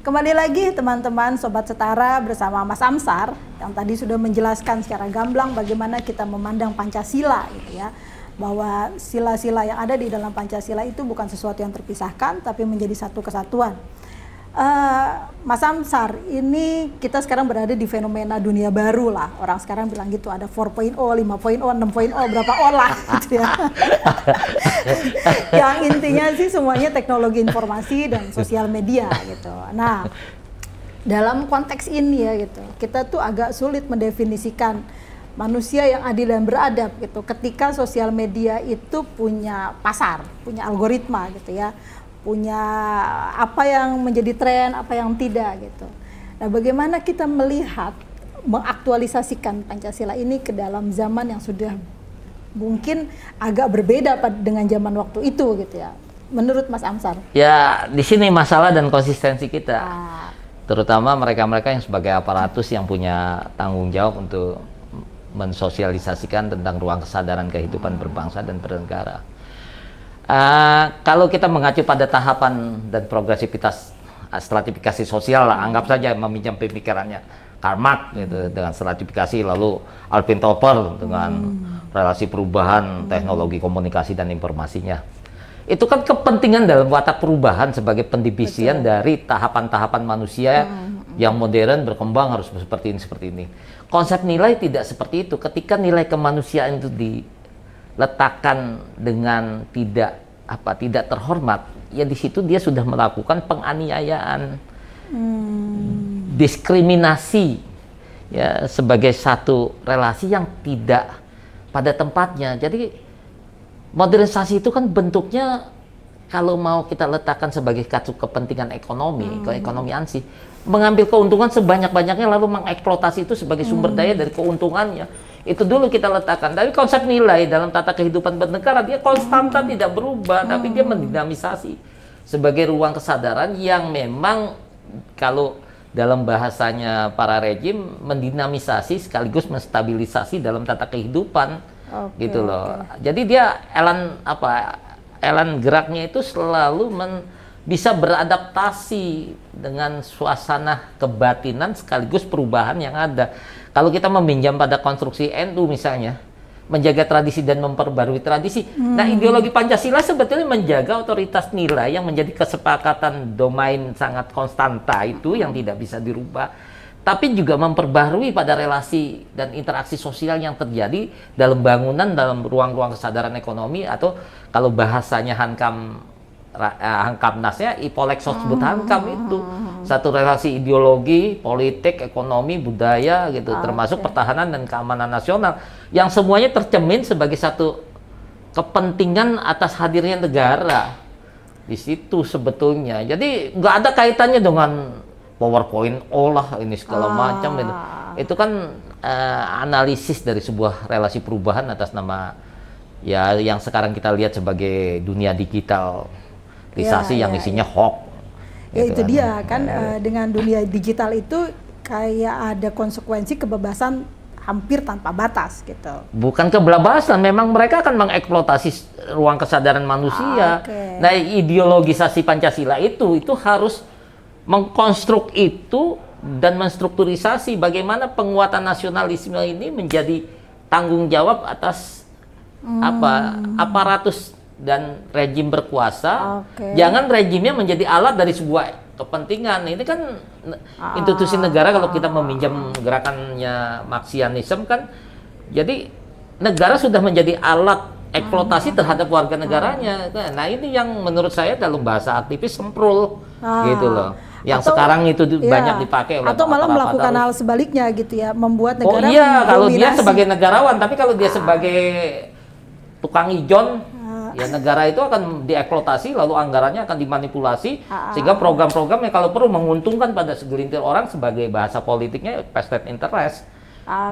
Kembali lagi teman-teman Sobat Setara bersama Mas Amsar yang tadi sudah menjelaskan secara gamblang bagaimana kita memandang Pancasila gitu ya. Bahwa sila-sila yang ada di dalam Pancasila itu bukan sesuatu yang terpisahkan tapi menjadi satu kesatuan. Mas Amsar, ini kita sekarang berada di fenomena dunia baru lah. Orang sekarang bilang gitu, ada 4.0, 5.0, 6.0, berapa O lah gitu ya. Yang intinya sih semuanya teknologi informasi dan sosial media gitu. Nah, dalam konteks ini ya gitu, kita tuh agak sulit mendefinisikan manusia yang adil dan beradab gitu. Ketika sosial media itu punya pasar, punya algoritma gitu ya. Punya apa yang menjadi tren, apa yang tidak gitu. Nah, bagaimana kita melihat mengaktualisasikan Pancasila ini ke dalam zaman yang sudah mungkin agak berbeda dengan zaman waktu itu gitu ya. Menurut Mas Amsar? Ya, di sini masalah dan konsistensi kita. Terutama mereka-mereka yang sebagai aparatus yang punya tanggung jawab untuk mensosialisasikan tentang ruang kesadaran kehidupan berbangsa dan bernegara. Kalau kita mengacu pada tahapan dan progresivitas stratifikasi sosial, anggap saja meminjam pemikirannya Karl Marx gitu, dengan stratifikasi, lalu Alvin Toffler dengan relasi perubahan teknologi komunikasi dan informasinya. Itu kan kepentingan dalam watak perubahan sebagai pendivisian dari tahapan-tahapan manusia yang modern berkembang harus seperti ini. Konsep nilai tidak seperti itu. Ketika nilai kemanusiaan itu diletakkan dengan tidak terhormat, ya di situ dia sudah melakukan penganiayaan, diskriminasi ya sebagai satu relasi yang tidak pada tempatnya. Jadi modernisasi itu kan bentuknya kalau mau kita letakkan sebagai satu kepentingan ekonomi, keekonomian sih, mengambil keuntungan sebanyak-banyaknya lalu mengeksploitasi itu sebagai sumber daya dari keuntungannya. Itu dulu kita letakkan. Tapi konsep nilai dalam tata kehidupan bernegara dia konstanta, tidak berubah, tapi dia mendinamisasi sebagai ruang kesadaran yang memang kalau dalam bahasanya para rejim mendinamisasi sekaligus menstabilisasi dalam tata kehidupan, gitu loh. Jadi dia elan geraknya itu selalu bisa beradaptasi dengan suasana kebatinan sekaligus perubahan yang ada. Kalau kita meminjam pada konstruksi NU misalnya, menjaga tradisi dan memperbarui tradisi. Nah, ideologi Pancasila sebetulnya menjaga otoritas nilai yang menjadi kesepakatan domain sangat konstanta itu yang tidak bisa dirubah. Tapi juga memperbarui pada relasi dan interaksi sosial yang terjadi dalam bangunan, dalam ruang-ruang kesadaran ekonomi, atau kalau bahasanya Hankamnasnya Ipolexos sebut Hankam itu satu relasi ideologi, politik, ekonomi, budaya gitu, termasuk pertahanan dan keamanan nasional yang semuanya tercermin sebagai satu kepentingan atas hadirnya negara di situ sebetulnya. Jadi nggak ada kaitannya dengan PowerPoint ini segala macam gitu. Itu kan analisis dari sebuah relasi perubahan atas nama ya yang sekarang kita lihat sebagai dunia digital. Yang isinya hoax. Ya gitu itu kan. Dia kan dengan dunia digital itu kayak ada konsekuensi kebebasan hampir tanpa batas gitu. Bukan kebebasan, memang mereka akan mengeksploitasi ruang kesadaran manusia. Nah, ideologisasi Pancasila itu harus mengkonstruk itu dan menstrukturisasi bagaimana penguatan nasionalisme ini menjadi tanggung jawab atas aparatus dan rejim berkuasa. Jangan rejimnya menjadi alat dari sebuah kepentingan. Ini kan institusi negara, kalau kita meminjam gerakannya Marxianisme kan, jadi negara sudah menjadi alat eksploitasi terhadap warga negaranya. Nah, ini yang menurut saya dalam bahasa aktivis semprul gitu loh. Yang sekarang itu banyak dipakai oleh atau malah melakukan hal sebaliknya gitu ya, membuat negara kalau dia sebagai negarawan, tapi kalau dia sebagai tukang ijon, ya negara itu akan dieksploitasi, lalu anggarannya akan dimanipulasi, sehingga program-programnya kalau perlu menguntungkan pada segelintir orang sebagai bahasa politiknya vested interest.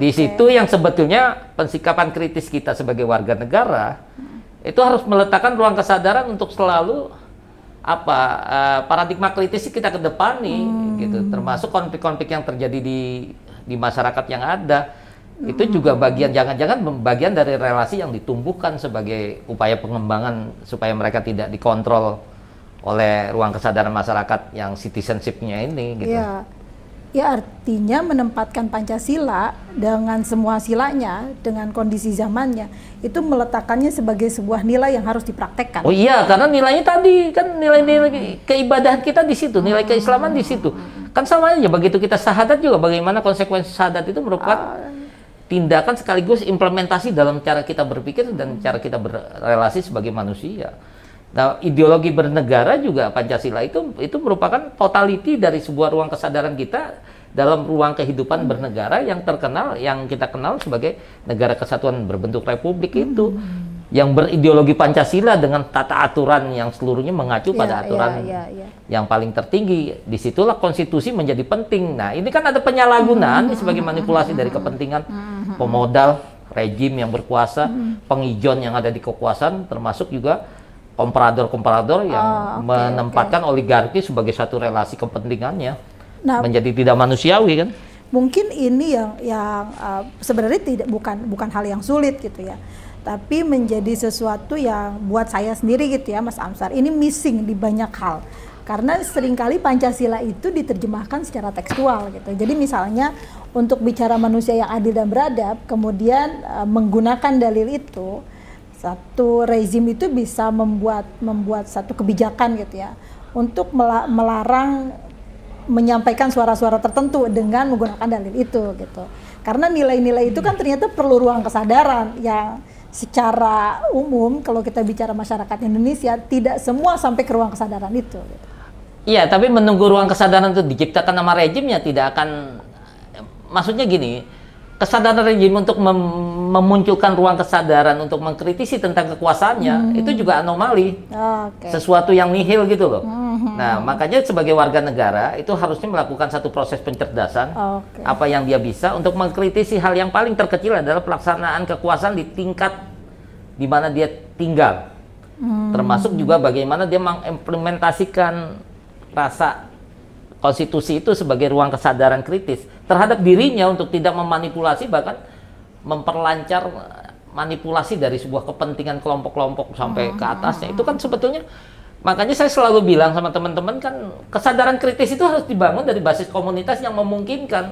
Di situ yang sebetulnya pensikapan kritis kita sebagai warga negara itu harus meletakkan ruang kesadaran untuk selalu paradigma kritis kita ke depan nih, gitu, termasuk konflik-konflik yang terjadi di masyarakat yang ada. Itu juga jangan-jangan bagian dari relasi yang ditumbuhkan sebagai upaya pengembangan supaya mereka tidak dikontrol oleh ruang kesadaran masyarakat yang citizenship-nya ini gitu. Ya. Ya, artinya menempatkan Pancasila dengan semua silanya, dengan kondisi zamannya, itu meletakkannya sebagai sebuah nilai yang harus dipraktekkan. Oh iya, karena nilainya tadi kan nilai-nilai keibadahan kita di situ, nilai keislaman di situ. Kan sama aja begitu kita syahadat juga, bagaimana konsekuensi syahadat itu merupakan tindakan sekaligus implementasi dalam cara kita berpikir dan cara kita berrelasi sebagai manusia. Nah, ideologi bernegara juga Pancasila itu merupakan totality dari sebuah ruang kesadaran kita dalam ruang kehidupan bernegara yang terkenal, yang kita kenal sebagai negara kesatuan berbentuk republik itu, yang berideologi Pancasila dengan tata aturan yang seluruhnya mengacu pada aturan yang paling tertinggi. Disitulah konstitusi menjadi penting. Nah, ini kan ada penyalahgunaan sebagai manipulasi dari kepentingan pemodal, rejim yang berkuasa, pengijon yang ada di kekuasaan, termasuk juga komparador-komparador yang menempatkan oligarki sebagai satu relasi kepentingannya, menjadi tidak manusiawi kan? Mungkin ini yang sebenarnya bukan hal yang sulit gitu ya, tapi menjadi sesuatu yang buat saya sendiri gitu ya, Mas Amsar, ini missing di banyak hal. Karena seringkali Pancasila itu diterjemahkan secara tekstual gitu. Jadi misalnya untuk bicara manusia yang adil dan beradab, kemudian menggunakan dalil itu, satu rezim itu bisa membuat satu kebijakan gitu ya untuk melarang menyampaikan suara-suara tertentu dengan menggunakan dalil itu gitu. Karena nilai-nilai itu kan ternyata perlu ruang kesadaran yang secara umum kalau kita bicara masyarakat Indonesia tidak semua sampai ke ruang kesadaran itu gitu. Iya, tapi menunggu ruang kesadaran itu diciptakan sama rejimnya tidak akan, maksudnya gini, kesadaran rejim untuk memunculkan ruang kesadaran untuk mengkritisi tentang kekuasaannya itu juga anomali, sesuatu yang nihil gitu loh. Nah, makanya sebagai warga negara itu harusnya melakukan satu proses pencerdasan, apa yang dia bisa untuk mengkritisi hal yang paling terkecil adalah pelaksanaan kekuasaan di tingkat di mana dia tinggal, termasuk juga bagaimana dia mengimplementasikan rasa konstitusi itu sebagai ruang kesadaran kritis terhadap dirinya untuk tidak memanipulasi, bahkan memperlancar manipulasi dari sebuah kepentingan kelompok-kelompok sampai ke atasnya. Itu kan sebetulnya, makanya saya selalu bilang sama teman-teman kan, kesadaran kritis itu harus dibangun dari basis komunitas yang memungkinkan.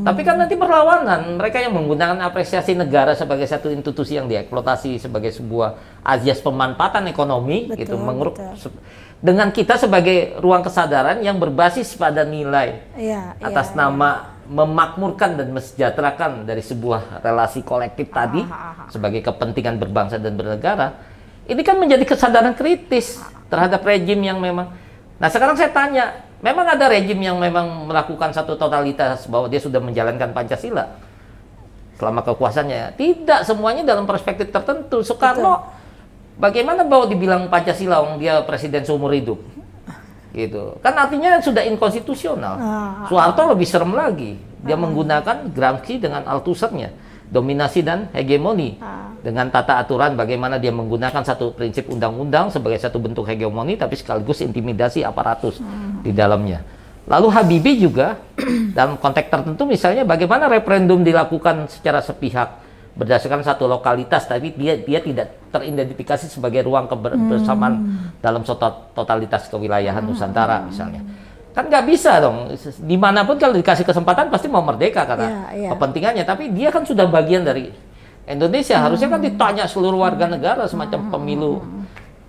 Tapi kan nanti berlawanan, mereka yang menggunakan apresiasi negara sebagai satu institusi yang dieksploitasi sebagai sebuah azas pemanfaatan ekonomi, gitu, dengan kita sebagai ruang kesadaran yang berbasis pada nilai atas nama memakmurkan dan mesejahterakan dari sebuah relasi kolektif tadi sebagai kepentingan berbangsa dan bernegara. Ini kan menjadi kesadaran kritis terhadap rejim yang memang. Nah, sekarang saya tanya, memang ada rejim yang memang melakukan satu totalitas bahwa dia sudah menjalankan Pancasila selama kekuasaannya? Tidak, semuanya dalam perspektif tertentu. Soekarno bagaimana bahwa dibilang Pancasila dia presiden seumur hidup? Gitu. Kan artinya sudah inkonstitusional. Soeharto lebih serem lagi. Dia menggunakan Gramsci dengan Althussernya, dominasi dan hegemoni. Dengan tata aturan bagaimana dia menggunakan satu prinsip undang-undang sebagai satu bentuk hegemoni, tapi sekaligus intimidasi aparatus di dalamnya. Lalu Habibie juga dalam konteks tertentu, misalnya bagaimana referendum dilakukan secara sepihak berdasarkan satu lokalitas, tapi dia tidak teridentifikasi sebagai ruang kebersamaan dalam totalitas kewilayahan Nusantara misalnya. Kan nggak bisa dong, dimanapun kalau dikasih kesempatan pasti mau merdeka karena kepentingannya, tapi dia kan sudah bagian dari Indonesia, harusnya kan ditanya seluruh warga negara semacam pemilu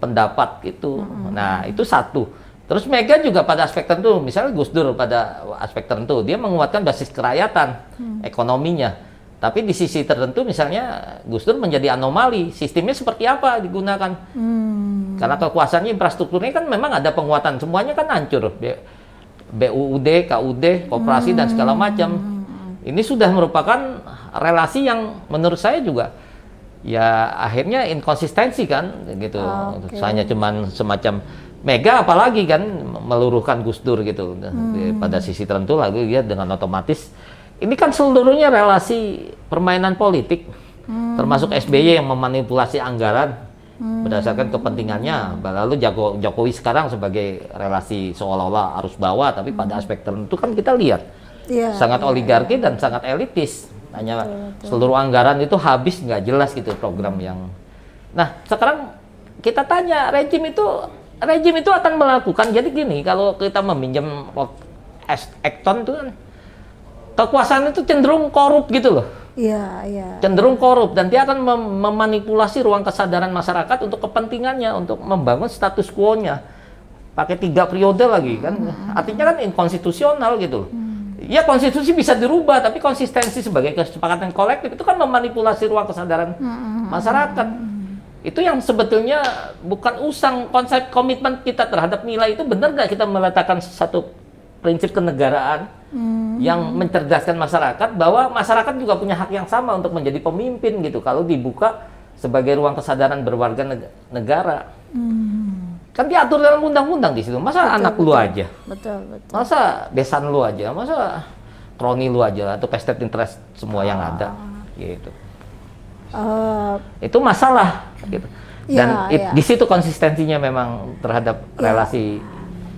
pendapat gitu. Nah, itu satu. Terus Mega juga pada aspek tertentu, misalnya Gus Dur pada aspek tertentu, dia menguatkan basis kerakyatan ekonominya. Tapi di sisi tertentu misalnya Gus Dur menjadi anomali, sistemnya seperti apa digunakan. Karena kekuasaannya, infrastrukturnya kan memang ada penguatan, semuanya kan hancur. BUUD, KUD, koperasi dan segala macam. Ini sudah merupakan relasi yang menurut saya juga ya akhirnya inkonsistensi kan gitu. Hanya cuman semacam Mega apalagi kan meluruhkan Gus Dur gitu. Pada sisi tertentu lagi dia dengan otomatis ini kan seluruhnya relasi permainan politik, termasuk SBY yang memanipulasi anggaran berdasarkan kepentingannya. Lalu Jokowi sekarang sebagai relasi seolah-olah arus bawah, tapi pada aspek tertentu kan kita lihat sangat oligarki dan sangat elitis. Hanya seluruh anggaran itu habis nggak jelas gitu program yang. Nah, sekarang kita tanya, rejim itu rejim itu akan melakukan. Jadi gini, kalau kita meminjam Acton itu kan kekuasaan itu cenderung korup gitu loh. Iya, iya. Cenderung korup, dan dia akan memanipulasi ruang kesadaran masyarakat untuk kepentingannya, untuk membangun status quo-nya. Pakai 3 periode lagi kan. Artinya kan inkonstitusional gitu loh. Ya konstitusi bisa dirubah, tapi konsistensi sebagai kesepakatan kolektif itu kan memanipulasi ruang kesadaran masyarakat. Itu yang sebetulnya bukan usang. Konsep komitmen kita terhadap nilai itu benar nggak kita meletakkan satu prinsip kenegaraan yang mencerdaskan masyarakat, bahwa masyarakat juga punya hak yang sama untuk menjadi pemimpin gitu kalau dibuka sebagai ruang kesadaran berwarga negara. Kan diatur dalam undang-undang di situ. Masa betul, anak lu aja? Betul. Masa besan lu aja? Masa kroni lu aja atau vested interest semua yang ada gitu. Itu masalah gitu. Dan di situ konsistensinya memang terhadap relasi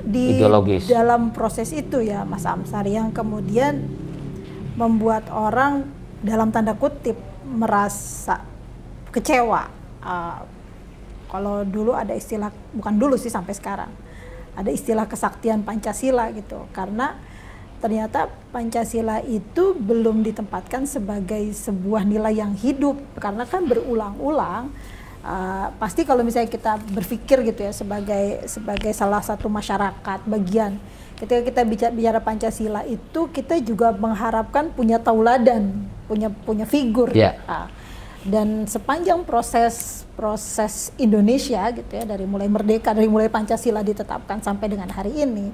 ideologis. Dalam proses itu ya Mas Amsar, yang kemudian membuat orang dalam tanda kutip merasa kecewa. Kalau dulu ada istilah, bukan dulu sih sampai sekarang, ada istilah kesaktian Pancasila gitu, karena ternyata Pancasila itu belum ditempatkan sebagai sebuah nilai yang hidup, karena kan berulang-ulang. Pasti kalau misalnya kita berpikir gitu ya sebagai salah satu masyarakat bagian, ketika kita bicara Pancasila itu kita juga mengharapkan punya tauladan, punya figur. Dan sepanjang proses Indonesia gitu ya, dari mulai merdeka, dari mulai Pancasila ditetapkan sampai dengan hari ini,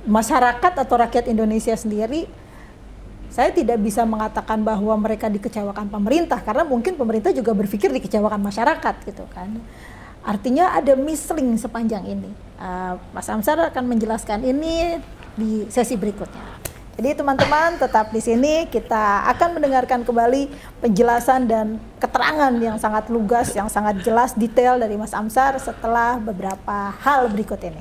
masyarakat atau rakyat Indonesia sendiri, saya tidak bisa mengatakan bahwa mereka dikecewakan pemerintah, karena mungkin pemerintah juga berpikir dikecewakan masyarakat gitu kan. Artinya ada misling sepanjang ini. Mas Amsar akan menjelaskan ini di sesi berikutnya. Jadi teman-teman tetap di sini, kita akan mendengarkan kembali penjelasan dan keterangan yang sangat lugas, yang sangat jelas, detail dari Mas Amsar setelah beberapa hal berikut ini.